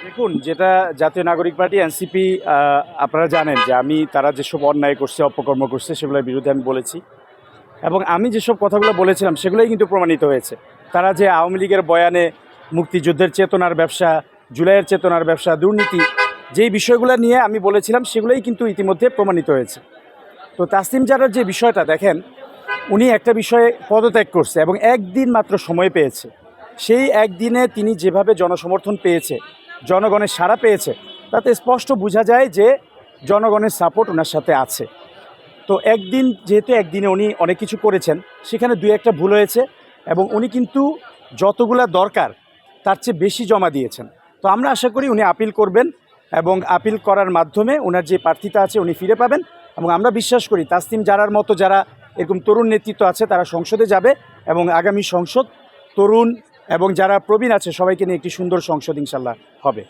দেখুন, যেটা জাতীয় নাগরিক পার্টি এনসিপি, আপনারা জানেন যে তারা যেসব অন্যায় করছে, অপকর্ম করছে, সেগুলোর বিরুদ্ধে আমি বলেছি। এবং আমি যেসব কথাগুলো বলেছিলাম সেগুলোই কিন্তু প্রমাণিত হয়েছে। তারা যে আওয়ামী লীগের বয়ানে মুক্তিযুদ্ধের চেতনার ব্যবসা, জুলাইয়ের চেতনার ব্যবসা, দুর্নীতি, যেই বিষয়গুলো নিয়ে আমি বলেছিলাম সেগুলোই কিন্তু ইতিমধ্যে প্রমাণিত হয়েছে। তো তাসলিম জারার যে বিষয়টা দেখেন, উনি একটা বিষয়ে পদত্যাগ করছে এবং একদিন মাত্র সময় পেয়েছে। সেই একদিনে তিনি যেভাবে জনসমর্থন পেয়েছে, জনগণের সাড়া পেয়েছে, তাতে স্পষ্ট বোঝা যায় যে জনগণের সাপোর্ট ওনার সাথে আছে। তো একদিন, যেহেতু একদিনে উনি অনেক কিছু করেছেন, সেখানে দুই একটা ভুল হয়েছে এবং উনি কিন্তু যতগুলা দরকার তার চেয়ে বেশি জমা দিয়েছেন। তো আমরা আশা করি উনি আপিল করবেন এবং আপিল করার মাধ্যমে ওনার যে প্রার্থিতা আছে উনি ফিরে পাবেন। এবং আমরা বিশ্বাস করি তাসলিম জারার মতো যারা এরকম তরুণ নেতৃত্ব আছে তারা সংসদে যাবে এবং আগামী সংসদ তরুণ এবং যারা প্রবীণ আছে সবাইকে নিয়ে একটি সুন্দর সংসদ ইনশাল্লাহ হবে।